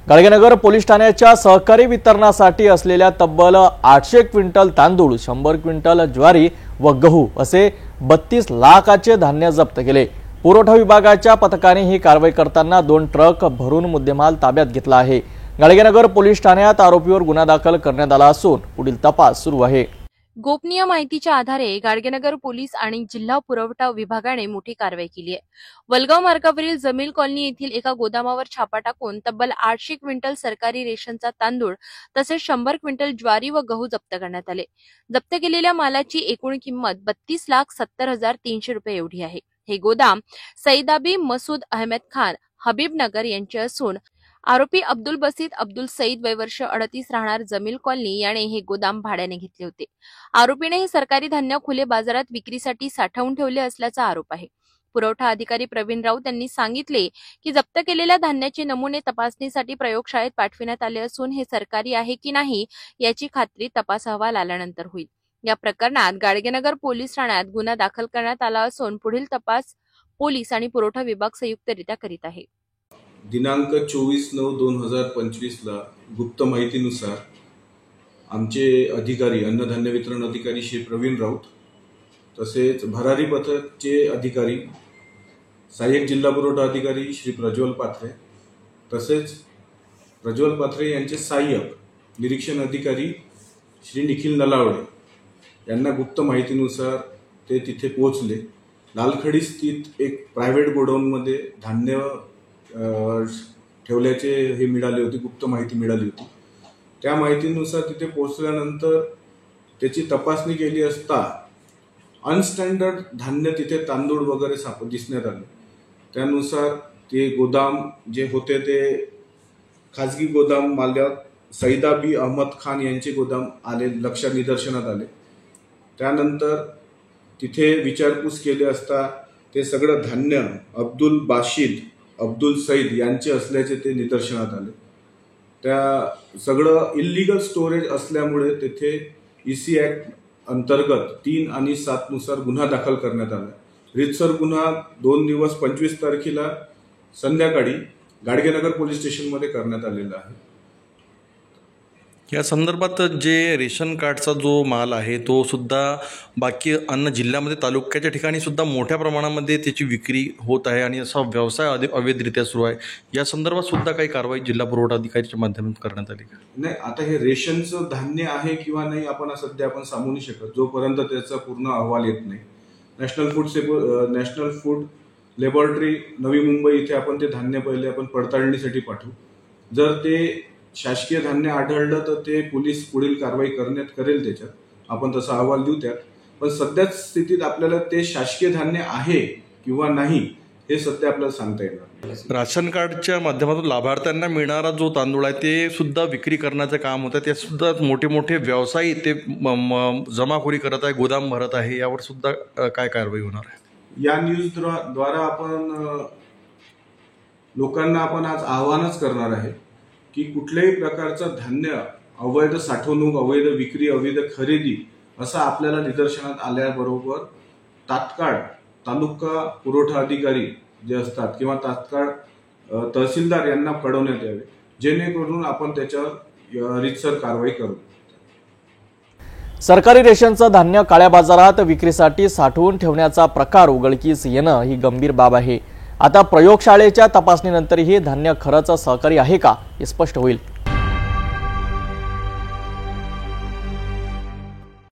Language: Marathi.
गाडगेनगर पोलीस ठाण्याच्या सहकारी वितरणासाठी असलेल्या तब्बल 800 क्विंटल तांदूळ, 100 क्विंटल ज्वारी व गहू असे 32 लाखाचे धान्य जप्त केले। पुरवठा विभागाच्या पथकाने ही कारवाई करताना 2 ट्रक भरून मुद्देमाल ताब्यात घेतला आहे। गाडगेनगर पोलीस ठाण्यात आरोपीवर गुन्हा दाखल करण्यात आला असून पुढील तपास सुरू आहे। गोपनीय माहितीच्या आधारे गाडगेनगर पोलीस आणि जिल्हा पुरवठा विभागाने मोठी कारवाई केली आहे। वलगाव मार्गावरील जमील कॉलनी येथील एका गोदामावर छापा टाकून तब्बल 800 क्विंटल सरकारी रेशनचा तांदूळ तसेच 100 क्विंटल ज्वारी व गहू जप्त करण्यात आले। जप्त केलेल्या मालाची एकूण किंमत 32,70,300 रुपये एवढी आहे। हे गोदाम सईदाबी मसूद अहमद खान हबीबनगर यांचे असून आरोपी अब्दुल बसीत अब्दुल सईद वय वर्ष 38 राहणार जमील कॉलनी याने हे गोदाम भाड्याने घेतले होते। आरोपीने हे सरकारी धान्य खुले बाजारात विक्रीसाठी साठवून ठेवले असल्याचा आरोप आहे। पुरवठा अधिकारी प्रवीण राऊत यांनी सांगितले की जप्त केलेल्या धान्याचे नमुने तपासणीसाठी प्रयोगशाळेत पाठविण्यात आले असून हे सरकारी आहे की नाही याची खात्री तपास अहवाल आल्यानंतर होईल। या प्रकरणात गाडगेनगर पोलीस ठाण्यात गुन्हा दाखल करण्यात आला असून पुढील तपास पोलीस आणि पुरवठा विभाग संयुक्तरित्या करीत आहे। दिनांक 24/9/2025 ला गुप्त माहितीनुसार आमचे अधिकारी अन्नधान्य वितरण अधिकारी श्री प्रवीण राऊत तसेच भरारी पथकचे अधिकारी सहाय्यक जिल्हा पुरवठा अधिकारी श्री प्रज्वल पाथरे तसेच प्रज्वल पाथरे यांचे सहाय्यक निरीक्षण अधिकारी श्री निखिल नलावडे यांना गुप्त माहितीनुसार ते तिथे पोहोचले। लालखडी स्थित एक प्रायव्हेट गोडाऊनमध्ये धान्य ठेवल्याचे हे मिळाले होते, गुप्त माहिती मिळाली होती। त्या माहितीनुसार तिथे पोहोचल्यानंतर त्याची तपासणी केली असता अनस्टँडर्ड धान्य तिथे तांदूळ वगैरे दिसण्यात आले। त्यानुसार ते गोदाम जे होते ते खाजगी गोदाम मालक सईदाबी अहमद खान यांचे गोदाम आले निदर्शनात आले। त्यानंतर तिथे विचारपूस केली असता ते सगळं धान्य अब्दुल बाशीद अब्दुल सईद यांचे असल्याचे ते निदर्शनात आले। त्या सगळं इल्लीगल स्टोरेज असल्यामुळे तिथे EC ऍक्ट अंतर्गत 3 आणि 7 नुसार गुन्हा दाखल करण्यात आला। रितसर गुन्हा 2 दिवस 25 तारखेला संध्याकाळी गाडगेनगर पोलीस स्टेशनमध्ये करण्यात आलेला आहे। या संदर्भात जे रेशन कार्डचा जो माल आहे तो सुद्धा बाकी अन्य जिल्ह्यामध्ये तालुक्याच्या ठिकाणी सुद्धा मोठ्या प्रमाणामध्ये त्याची विक्री होत आहे आणि असा व्यवसाय अवैधरित्या सुरू आहे। या संदर्भात सुद्धा काही कारवाई जिल्हा पुरवठा अधिकाऱ्याच्या माध्यमातून करण्यात आली का? नाही, आता हे रेशनचं धान्य आहे किंवा नाही आपण सध्या सांगू नाही शकत जोपर्यंत त्याचा पूर्ण अहवाल येत नाही। National food laboratory Navi Mumbai इथे आपण ते धान्य पहिले पडताळणीसाठी पाठवू। जर ते शासकीय धान्य आढळलं तर ते पोलीस पुढील कारवाई करेल, त्याच्यात आपण तसा अहवाल देऊ त्यात। पण सध्या स्थितीत आपल्याला ते शासकीय धान्य आहे किंवा नाही हे सध्या आपल्याला सांगता येणार। राशन कार्डच्या माध्यमातून लाभार्थ्यांना मिळणारा जो तांदूळ आहे ते सुद्धा विक्री करण्याचं काम होतं, ते सुद्धा मोठे मोठे व्यवसायी ते जमाखोरी करत आहे, गोदाम भरत आहे, यावर सुद्धा काय कारवाई होणार आहे? या न्यूज द्वारा आपण लोकांना आज आवाहनच करणार आहे की कुठल्याही प्रकारचं धान्य अवैध साठवणूक, अवैध विक्री, अवैध खरेदी असं आपल्याला निदर्शनात आल्याबरोबर तात्काळ तालुका पुरवठा अधिकारी जे असतात किंवा तात्काळ तहसीलदार यांना कळवण्यात यावे, जेणेकरून आपण त्याच्यावर रीतसर कारवाई करू। सरकारी रेशनचं धान्य काळ्या बाजारात विक्रीसाठी साठवून ठेवण्याचा प्रकार उघडकीस येणं ही गंभीर बाब आहे। आता प्रयोगशाळेच्या तपासणीनंतर हे धान्य खरंच सहकारी आहे का हे स्पष्ट होईल।